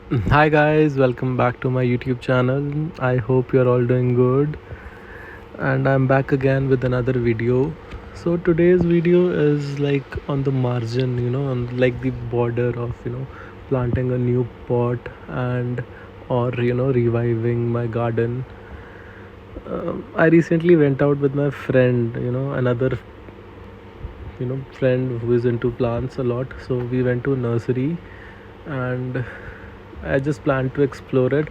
Hi guys, welcome back to my YouTube channel. I hope you're all doing good, and I'm back again with another video. So today's video is like on the margin, on like the border of, planting a new pot and or reviving my garden. I recently went out with my friend, another friend who is into plants a lot. So we went to nursery and I just planned to explore it,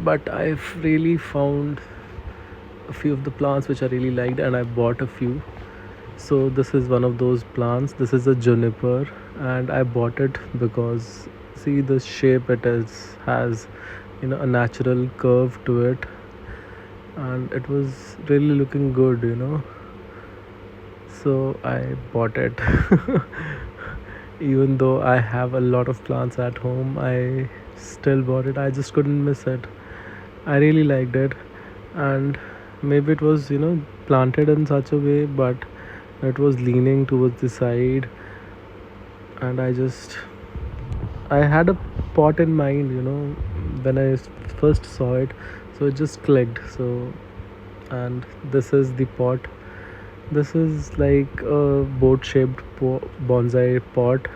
but I've really found a few of the plants which I really liked and I bought a few. So this is one of those plants. This is a juniper and I bought it because see the shape it is has a natural curve to it, and it was really looking good. So I bought it. Even though I have a lot of plants at home, I still bought it. I just couldn't miss it. I really liked it, and maybe it was planted in such a way, but it was leaning towards the side, and I had a pot in mind, when I first saw it, so it just clicked. So, and this is the pot. This is like a boat shaped bonsai pot,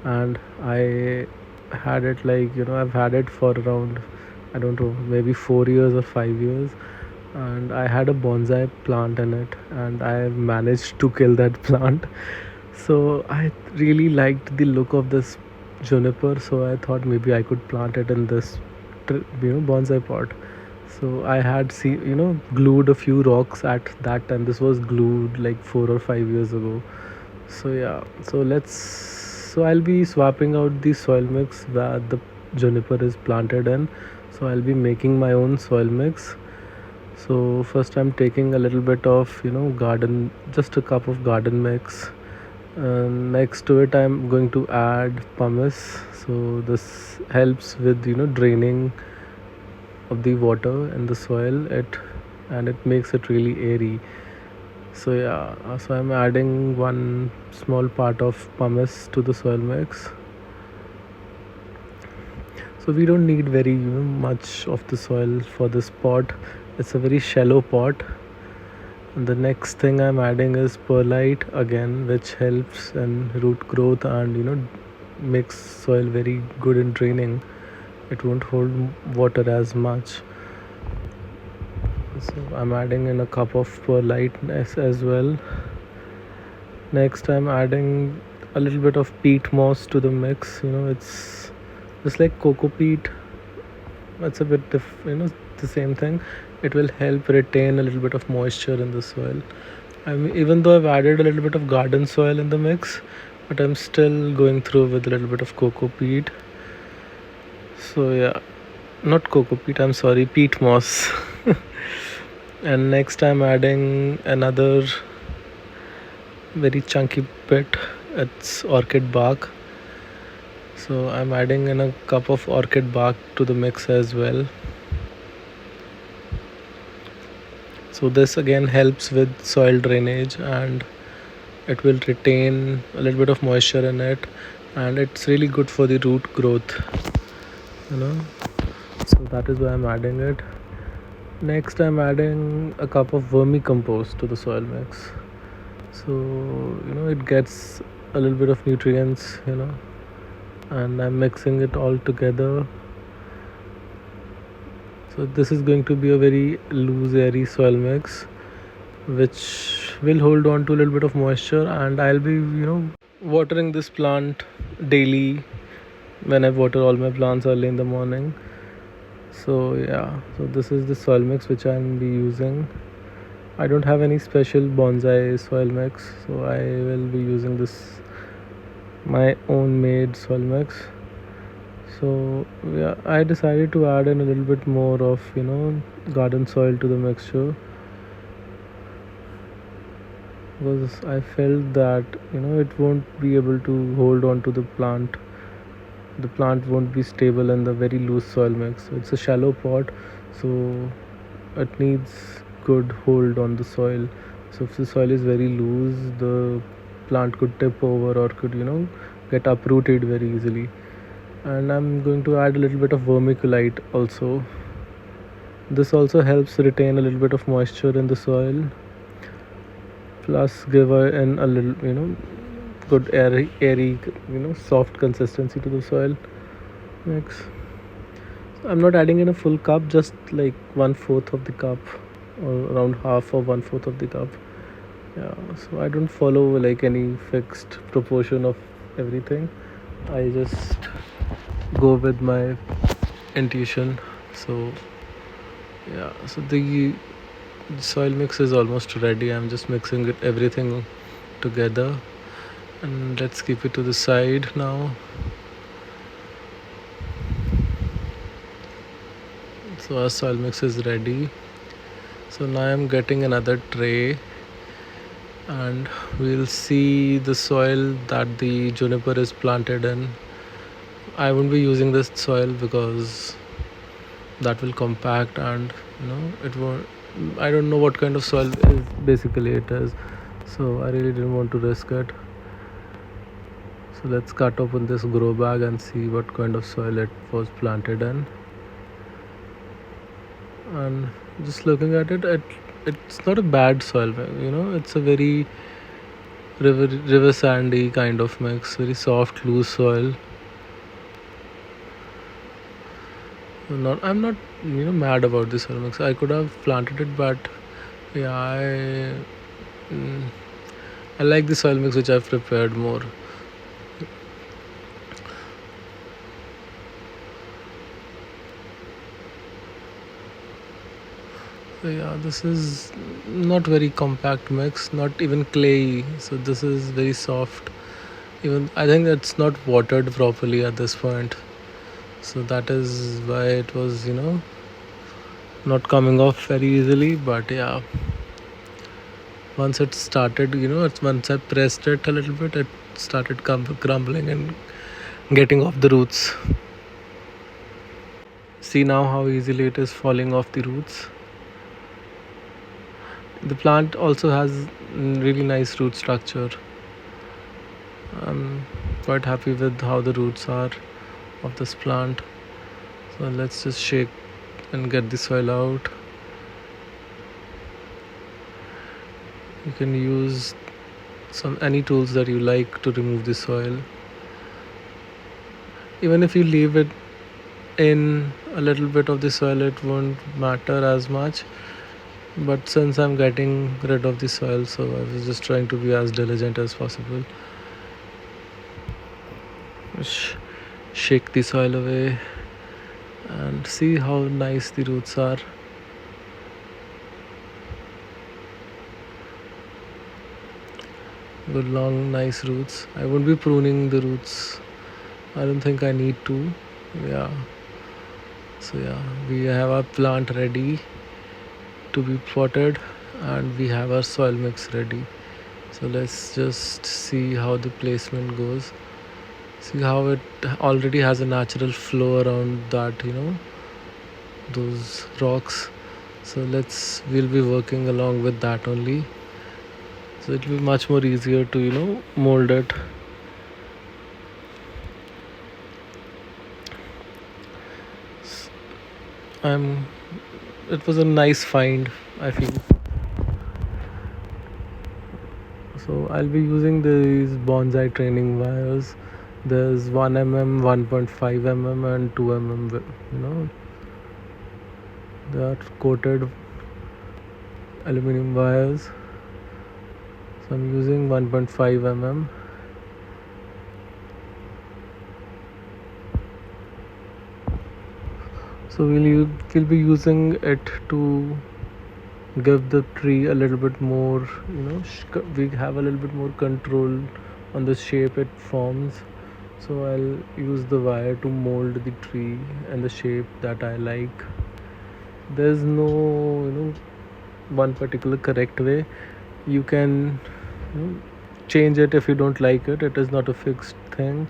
and I had it like I've had it for around, I don't know, maybe 4 years or 5 years, and I had a bonsai plant in it, and I managed to kill that plant. So I really liked the look of this juniper, so I thought maybe I could plant it in this bonsai pot. So I had glued a few rocks at that time. This was glued like 4 or 5 years ago. So yeah, so I'll be swapping out the soil mix that the juniper is planted in. So I'll be making my own soil mix. So first I'm taking a little bit of garden, just a cup of garden mix. Next to it I'm going to add pumice. So this helps with draining of the water in the soil, and it makes it really airy. So yeah, so I'm adding one small part of pumice to the soil mix. So we don't need very much of the soil for this pot. It's a very shallow pot. And the next thing I'm adding is perlite again, which helps in root growth and makes soil very good in draining. It won't hold water as much. So I'm adding in a cup of perlite as well. Next I'm adding a little bit of peat moss to the mix. It's just like cocoa peat. It's a bit the same thing. It will help retain a little bit of moisture in the soil. I mean, even though I've added a little bit of garden soil in the mix, but I'm still going through with a little bit of cocoa peat. So yeah, not cocoa peat, I'm sorry, peat moss. And next I'm adding another very chunky bit. It's orchid bark. So I'm adding in a cup of orchid bark to the mix as well. So this again helps with soil drainage, and it will retain a little bit of moisture in it, and it's really good for the root growth, you know so that is why I'm adding it. Next I'm adding a cup of vermicompost to the soil mix. So it gets a little bit of nutrients, and I'm mixing it all together. So this is going to be a very loose airy soil mix, which will hold on to a little bit of moisture, and I'll be watering this plant daily when I water all my plants early in the morning. So yeah, so this is the soil mix which I'll be using. I don't have any special bonsai soil mix, so I will be using this my own made soil mix. So yeah, I decided to add in a little bit more of garden soil to the mixture, because I felt that it won't be able to hold on to the plant. The plant won't be stable in the very loose soil mix. It's a shallow pot, so it needs good hold on the soil. So if the soil is very loose, the plant could tip over or could get uprooted very easily. And I'm going to add a little bit of vermiculite also. This also helps retain a little bit of moisture in the soil, plus give a little, good airy, soft consistency to the soil mix. So I'm not adding in a full cup, just like 1/4 of the cup, or around half or 1/4 of the cup. Yeah, so I don't follow like any fixed proportion of everything. I just go with my intuition. So yeah, so the soil mix is almost ready. I'm just mixing it everything together, and let's keep it to the side now. So our soil mix is ready. So now I'm getting another tray, and we'll see the soil that the juniper is planted in. I won't be using this soil because that will compact, and it won't. I don't know what kind of soil is basically it is, so I really didn't want to risk it. So let's cut open this grow bag and see what kind of soil it was planted in. And just looking at it's not a bad soil. It's a very river sandy kind of mix, very soft, loose soil. I'm not mad about this soil mix. I could have planted it, but yeah, mm, I like the soil mix which I've prepared more. So yeah, this is not very compact mix, not even clayey. So this is very soft. Even I think it's not watered properly at this point. So that is why it was, not coming off very easily. But yeah, once it started, once I pressed it a little bit, it started crumbling and getting off the roots. See now how easily it is falling off the roots. The plant also has really nice root structure. I'm quite happy with how the roots are of this plant. So let's just shake and get the soil out. You can use any tools that you like to remove the soil. Even if you leave it in a little bit of the soil, it won't matter as much. But since I'm getting rid of the soil, so I was just trying to be as diligent as possible. Shake the soil away and see how nice the roots are. Good long nice roots. I won't be pruning the roots. I don't think I need to. Yeah. So yeah, we have our plant ready to be potted, and we have our soil mix ready. So let's just see how the placement goes. See how it already has a natural flow around that, those rocks. So we'll be working along with that only. So it'll be much more easier to, mold it. It was a nice find, I feel. So I'll be using these bonsai training wires. There's 1 mm, 1.5 mm, and 2 mm. They are coated aluminum wires. So I'm using 1.5 mm. So we'll be using it to give the tree a little bit more, we have a little bit more control on the shape it forms. So I'll use the wire to mold the tree and the shape that I like. There's no, one particular correct way. You can, change it if you don't like it. It is not a fixed thing.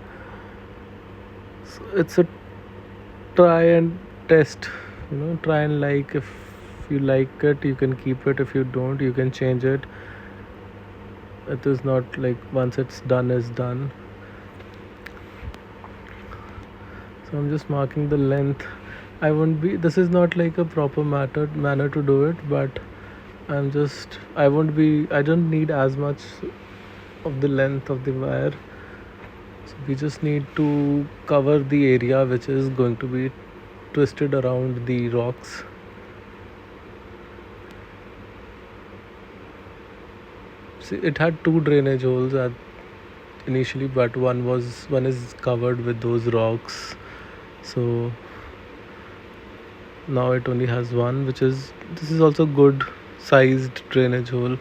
So it's a try and test. Try and like. If you like it, you can keep it. If you don't, you can change it. It is not like once it's done is done. So I'm just marking the length. I won't be, this is not like a proper manner to do it, but I won't be, I don't need as much of the length of the wire. So we just need to cover the area which is going to be twisted around the rocks. See, it had two drainage holes at initially, but one is covered with those rocks. So now it only has one, which is, this is also good sized drainage hole.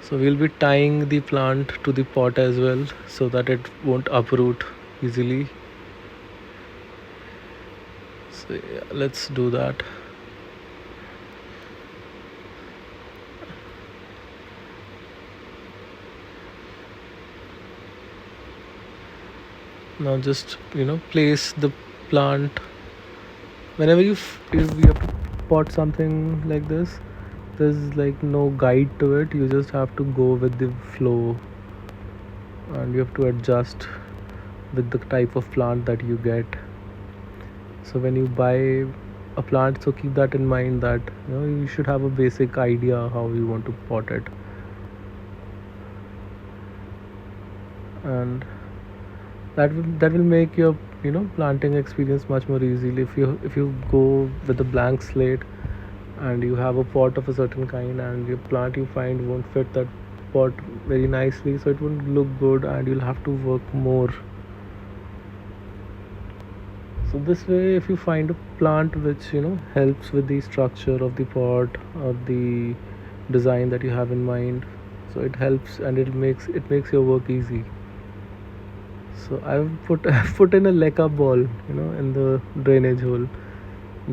So we'll be tying the plant to the pot as well so that it won't uproot easily. So yeah, let's do that. Now just place the plant whenever if you have to pot something like this. There's like no guide to it, you just have to go with the flow, and you have to adjust with the type of plant that you get. So when you buy a plant, so keep that in mind, that you should have a basic idea how you want to pot it. And that will make your planting experience much more easily. If you go with a blank slate and you have a pot of a certain kind, and your plant you find won't fit that pot very nicely, so it won't look good and you'll have to work more. So this way, if you find a plant which helps with the structure of the pot or the design that you have in mind, so it helps and it makes your work easy. So I've put I've put in a leca ball, in the drainage hole,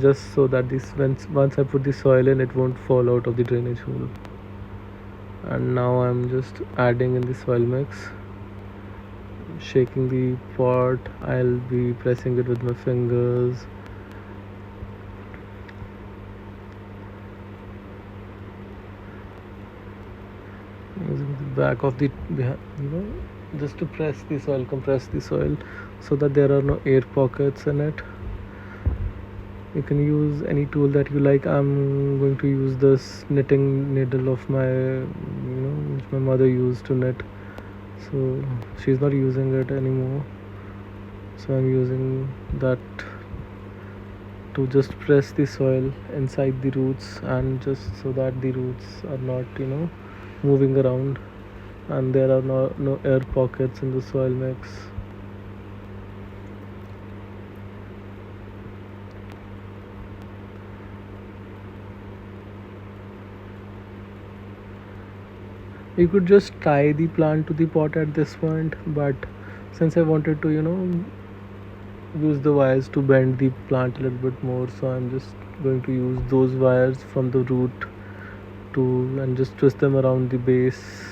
just so that this once I put the soil in, it won't fall out of the drainage hole. And now I'm just adding in the soil mix, shaking the pot. I'll be pressing it with my fingers. Using the back of the just to press the soil, compress the soil, so that there are no air pockets in it. You can use any tool that you like. I'm going to use this knitting needle of my which my mother used to knit. So she's not using it anymore, so I'm using that to just press the soil inside the roots, and just so that the roots are not moving around and there are no air pockets in the soil mix. You could just tie the plant to the pot at this point, but since I wanted to use the wires to bend the plant a little bit more, so I'm just going to use those wires from the root to and just twist them around the base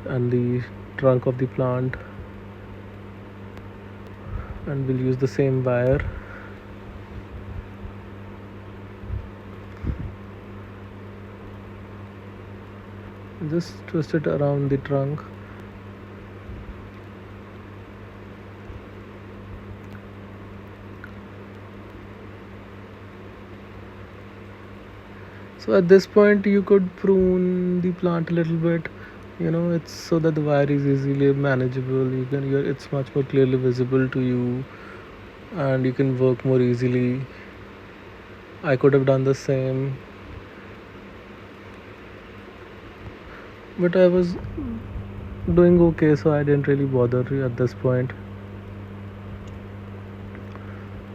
and the trunk of the plant, and we'll use the same wire. Just twist it around the trunk. So at this point you could prune the plant a little bit, it's so that the wire is easily manageable. It's much more clearly visible to you, and you can work more easily. I could have done the same, but I was doing okay, so I didn't really bother at this point.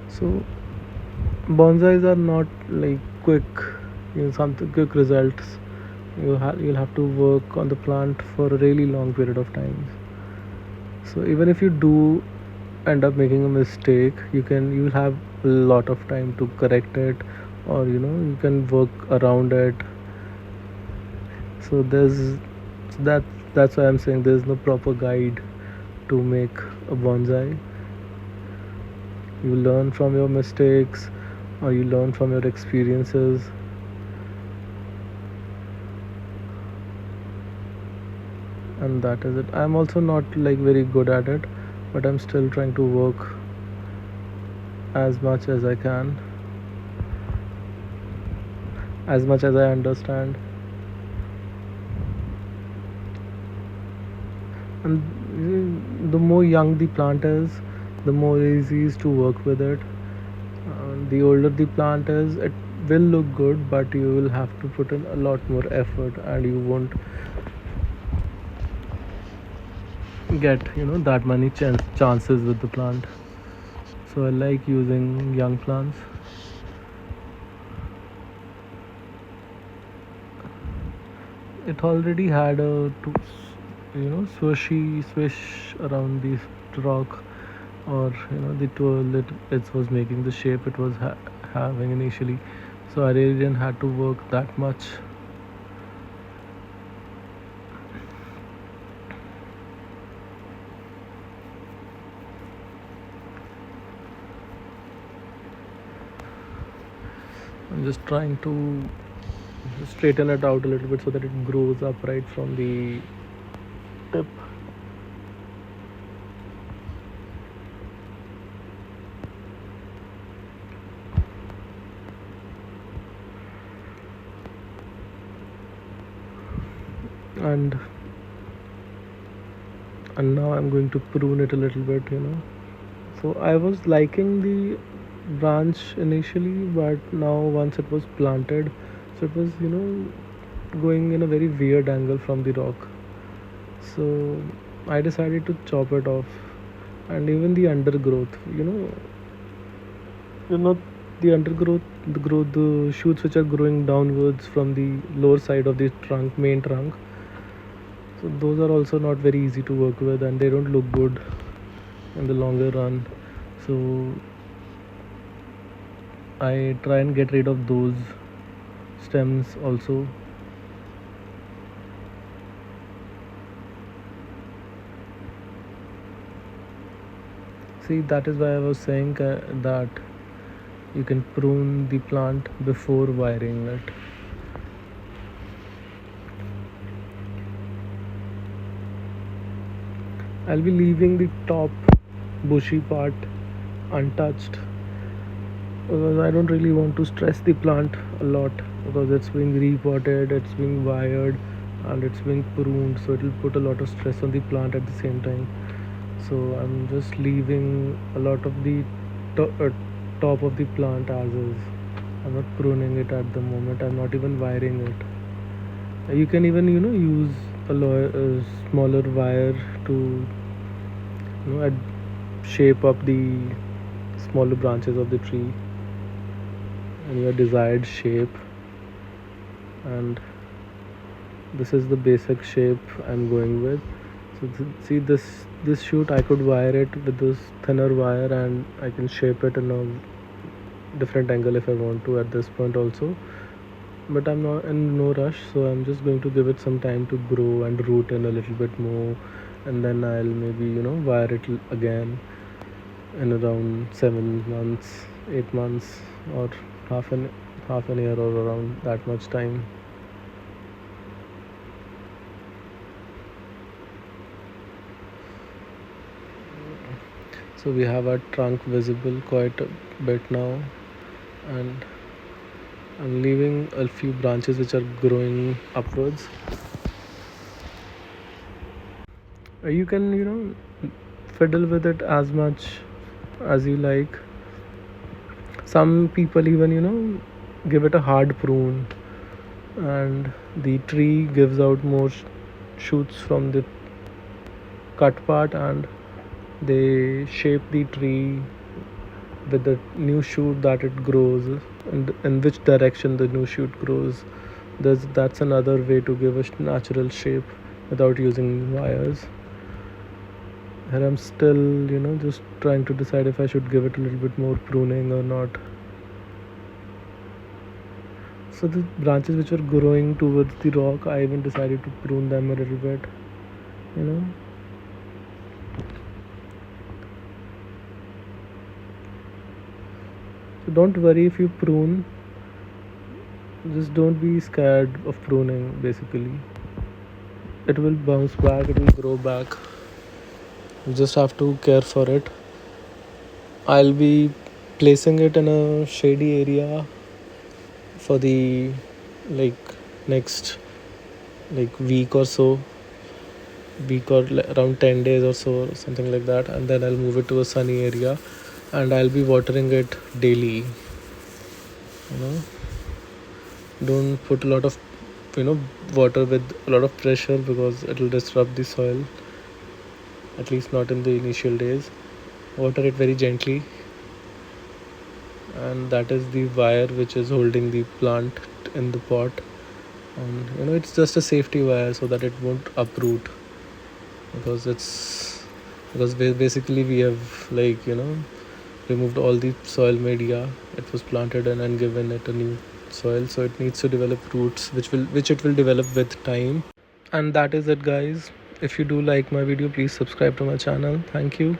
So bonsais are not like quick, something quick results. You'll have to work on the plant for a really long period of time. So even if you do end up making a mistake, you'll have a lot of time to correct it, or you can work around it. So that's why I'm saying there's no proper guide to make a bonsai. You learn from your mistakes, or you learn from your experiences. And that is it. I'm also not like very good at it, but I'm still trying to work as much as I can, as much as I understand. And the more young the plant is, the more easy is to work with it. The older the plant is, it will look good, but you will have to put in a lot more effort, and you won't get that many chances with the plant. So I like using young plants. It already had a swishy swish around the rock, or the twirl it was making, the shape it was having initially. So I really didn't have to work that much. I'm just trying to straighten it out a little bit so that it grows up right from the tip. and and now I'm going to prune it a little bit. So I was liking the branch initially, but now once it was planted, so it was going in a very weird angle from the rock. So I decided to chop it off. And even the undergrowth, you know the undergrowth, the shoots which are growing downwards from the lower side of the main trunk, so those are also not very easy to work with, and they don't look good in the longer run. So I try and get rid of those stems also. See, that is why I was saying that you can prune the plant before wiring it. I'll be leaving the top bushy part untouched, because I don't really want to stress the plant a lot, because it's being repotted, it's being wired, and it's being pruned, so it will put a lot of stress on the plant at the same time. So I'm just leaving a lot of the top of the plant as is. I'm not pruning it at the moment. I'm not even wiring it. You can even use a smaller wire to shape up the smaller branches of the tree in your desired shape. And this is the basic shape I'm going with. So see, this shoot, I could wire it with this thinner wire, and I can shape it in a different angle if I want to at this point also. But I'm not in no rush, so I'm just going to give it some time to grow and root in a little bit more, and then I'll maybe wire it again in around 7 months, 8 months, or half an year, or around that much time. So we have our trunk visible quite a bit now, and I'm leaving a few branches which are growing upwards. You can fiddle with it as much as you like. Some people even give it a hard prune, and the tree gives out more shoots from the cut part, and they shape the tree with the new shoot that it grows, and in which direction the new shoot grows. That's another way to give a natural shape without using wires. And I'm still just trying to decide if I should give it a little bit more pruning or not. So the branches which were growing towards the rock, I even decided to prune them a little bit, you know. So don't worry if you prune, just don't be scared of pruning basically. It will bounce back, it will grow back. You just have to care for it. I'll be placing it in a shady area for the like next like week or around 10 days or so, something like that, and then I'll move it to a sunny area, and I'll be watering it daily. Don't put a lot of water with a lot of pressure, because it will disrupt the soil, at least not in the initial days. Water it very gently, and that is the wire which is holding the plant in the pot. And it's just a safety wire so that it won't uproot, because basically we have removed all the soil media it was planted in and given it a new soil, so it needs to develop roots, which it will develop with time. And that is it, guys. If you do like my video, please subscribe to my channel. Thank you.